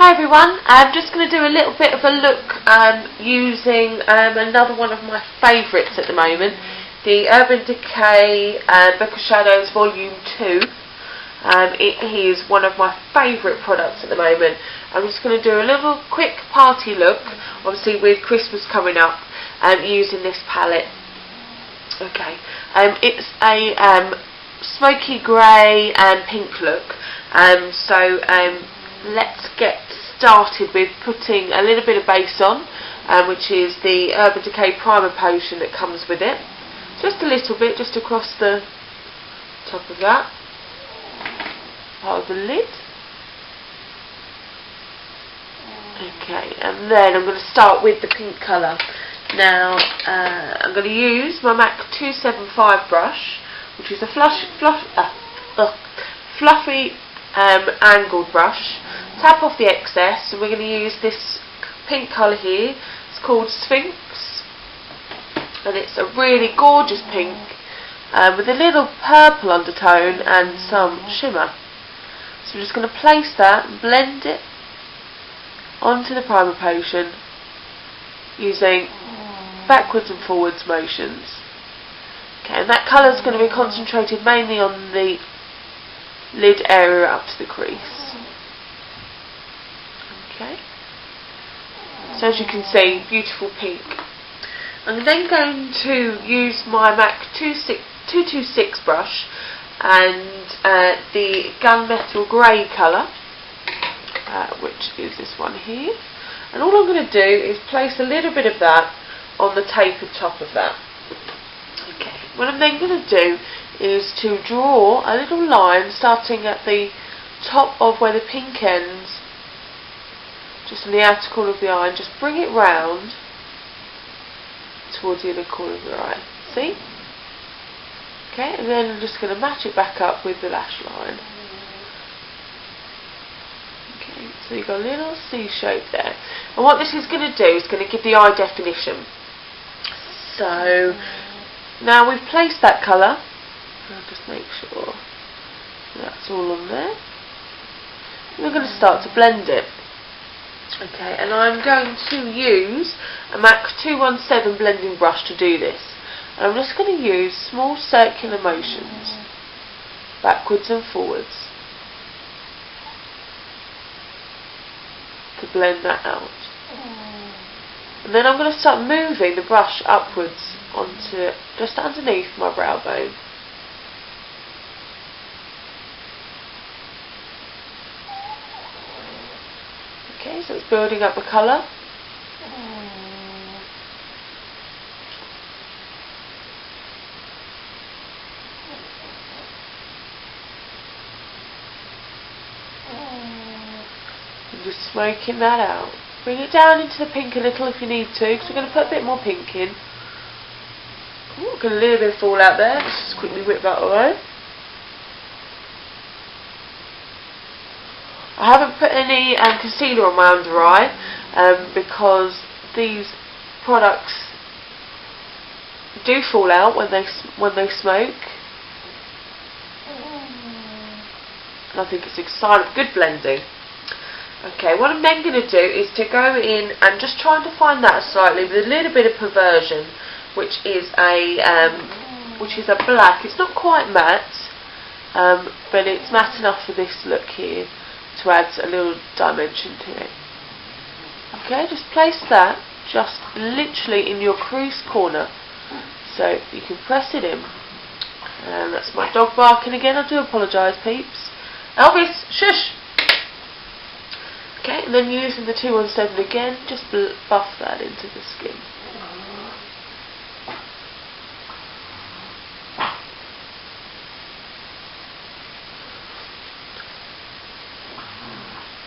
Hi everyone, I'm just going to do a little bit of a look using another one of my favourites at the moment, the Urban Decay Book of Shadows Volume 2. It is one of my favourite products at the moment. I'm just going to do a little quick party look, obviously with Christmas coming up, using this palette. Okay, it's a smoky grey and pink look, so let's get started with putting a little bit of base on, which is the Urban Decay Primer Potion that comes with it. Just a little bit, just across the top of that, part of the lid. Okay, and then I'm going to start with the pink colour. Now, I'm going to use my MAC 275 brush, which is a fluffy angled brush. Tap off the excess, and we're going to use this pink colour here. It's called Sphinx, and it's a really gorgeous pink with a little purple undertone and some shimmer. So we're just going to place that and blend it onto the primer potion using backwards and forwards motions. Okay, and that colour is going to be concentrated mainly on the lid area up to the crease. Okay, so as you can see, beautiful pink. I'm then going to use my MAC 226 brush and the gunmetal grey colour, which is this one here, and all I'm going to do is place a little bit of that on the tapered top of that. Okay, what I'm then going to do is to draw a little line starting at the top of where the pink ends, just in the outer corner of the eye, and just bring it round towards the inner corner of your eye. See? Okay, and then I'm just going to match it back up with the lash line. Okay, so you've got a little C shape there. And what this is going to do is going to give the eye definition. So, now we've placed that colour. I'll just make sure that's all on there. And we're going to start to blend it. Okay, and I'm going to use a MAC 217 blending brush to do this. And I'm just going to use small circular motions, backwards and forwards, to blend that out. And then I'm going to start moving the brush upwards onto just underneath my brow bone. Okay, so it's building up the colour. And just smoking that out. Bring it down into the pink a little if you need to, because we're going to put a bit more pink in. Ooh, got a little bit of fallout there. Let's just quickly whip that away. I haven't put any concealer on my under eye because these products do fall out when they smoke, and I think it's a sign of good blending. Okay, what I'm then going to do is to go in and just trying to find that slightly with a little bit of perversion, which is a black. It's not quite matte, but it's matte enough for this look here to add a little dimension to it. Okay, just place that just literally in your crease corner, so you can press it in. And that's my dog barking again. I do apologise, peeps. Elvis, shush! Okay, and then using the 217 again, just buff that into the skin.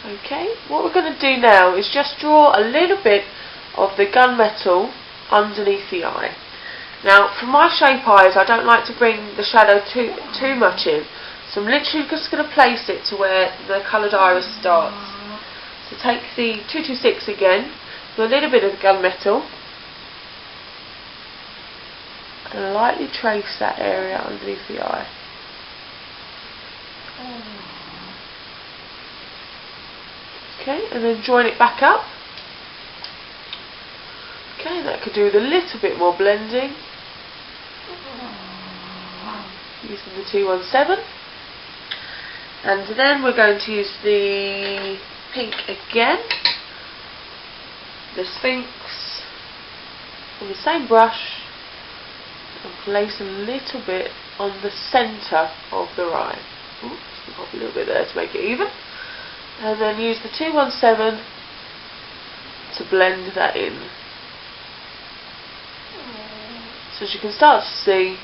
Okay, what we're going to do now is just draw a little bit of the gunmetal underneath the eye. Now, for my shape eyes, I don't like to bring the shadow too much in, so I'm literally just going to place it to where the coloured iris starts. So take the 226 again, do a little bit of gunmetal, and lightly trace that area underneath the eye. Okay, and then join it back up. Okay, that could do with a little bit more blending. Using the 217. And then we're going to use the pink again. The Sphinx on the same brush, and place a little bit on the centre of the eye. Oops, pop a little bit there to make it even. And then use the 217 to blend that in. So as you can start to see,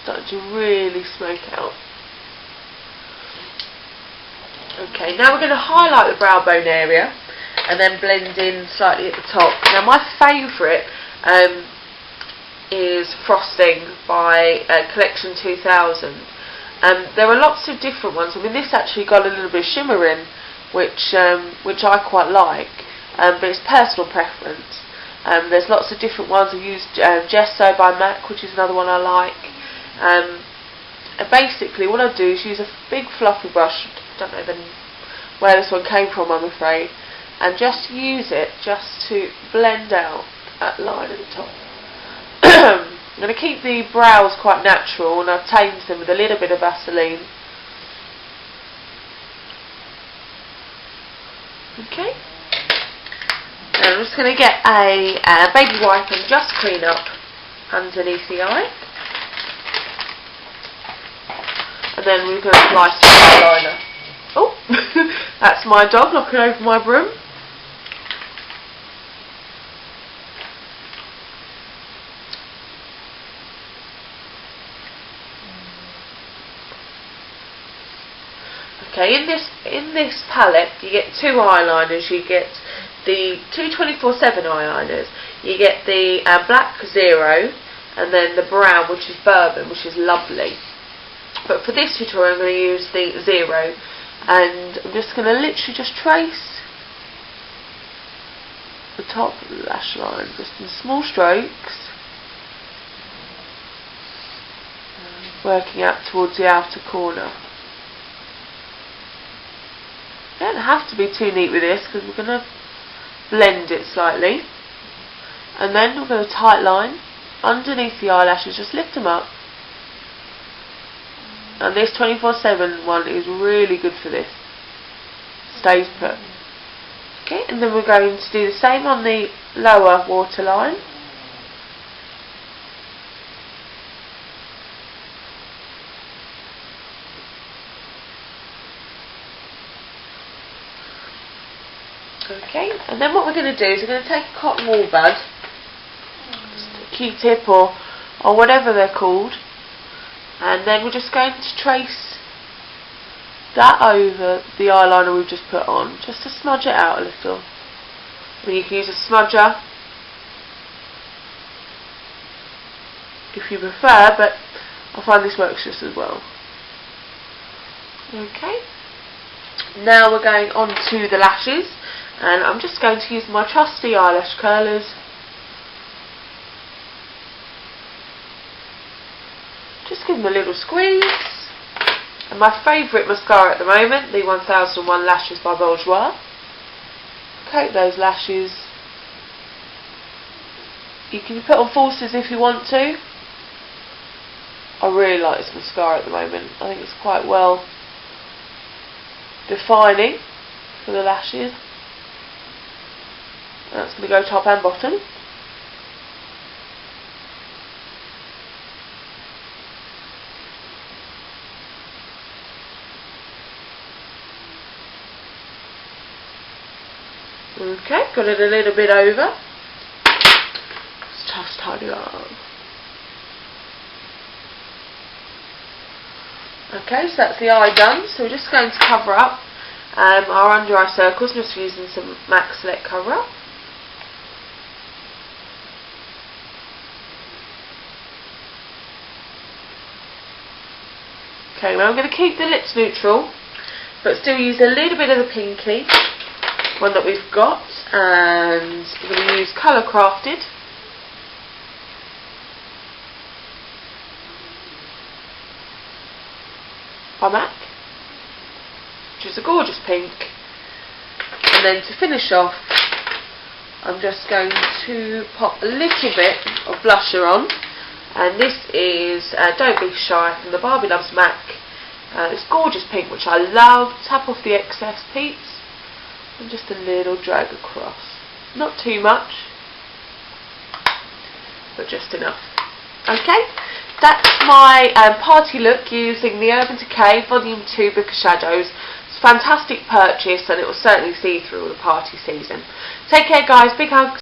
starting to really smoke out. Okay, now we're going to highlight the brow bone area and then blend in slightly at the top. Now my favourite is Frosting by Collection 2000. There are lots of different ones. I mean, this actually got a little bit of shimmer in, which I quite like, but it's personal preference. There's lots of different ones. I've used Gesso by MAC, which is another one I like. And basically what I do is use a big fluffy brush, don't know even where this one came from, I'm afraid, and just use it just to blend out that line at the top. I'm going to keep the brows quite natural, and I've tamed them with a little bit of Vaseline. Okay, and I'm just going to get a baby wipe and just clean up underneath the eye. And then we're going to apply some eyeliner. Oh, that's my dog knocking over my broom. Okay, in this palette you get two eyeliners. You get the two 24/7 eyeliners. You get the black zero, and then the brown, which is bourbon, which is lovely. But for this tutorial I'm going to use the zero, and I'm just going to literally just trace the top lash line just in small strokes, working out towards the outer corner. You don't have to be too neat with this because we're going to blend it slightly, and then we're going to tight line underneath the eyelashes, just lift them up. And this 24/7 one is really good for this. Stays put. Okay, and then we're going to do the same on the lower waterline. Okay, and then what we're going to do is we're going to take a cotton wool bud, a Q-tip or whatever they're called, and then we're just going to trace that over the eyeliner we've just put on, just to smudge it out a little. I mean, you can use a smudger if you prefer, but I find this works just as well. Okay, now we're going on to the lashes, and I'm just going to use my trusty eyelash curlers. Just give them a little squeeze. And my favourite mascara at the moment, the 1001 Lashes by Vol.2. Coat those lashes. You can put on falsies if you want to. I really like this mascara at the moment. I think it's quite well defining for the lashes. That's going to go top and bottom. Okay, got it a little bit over. Let's just tidy it up. Okay, so that's the eye done. So we're just going to cover up our under eye circles, just using some MAC Select Cover Up. Okay, now I'm going to keep the lips neutral, but still use a little bit of the pinky one that we've got, and we're going to use Colour Crafted. By MAC, which is a gorgeous pink. And then to finish off, I'm just going to pop a little bit of blusher on, and this is Don't Be Shy from the Barbie Loves MAC. It's gorgeous pink, which I love. Tap off the excess peeps and just a little drag across. Not too much, but just enough. Okay, that's my party look using the Urban Decay Volume 2 Book of Shadows. It's a fantastic purchase, and it will certainly see through all the party season. Take care guys, big hugs.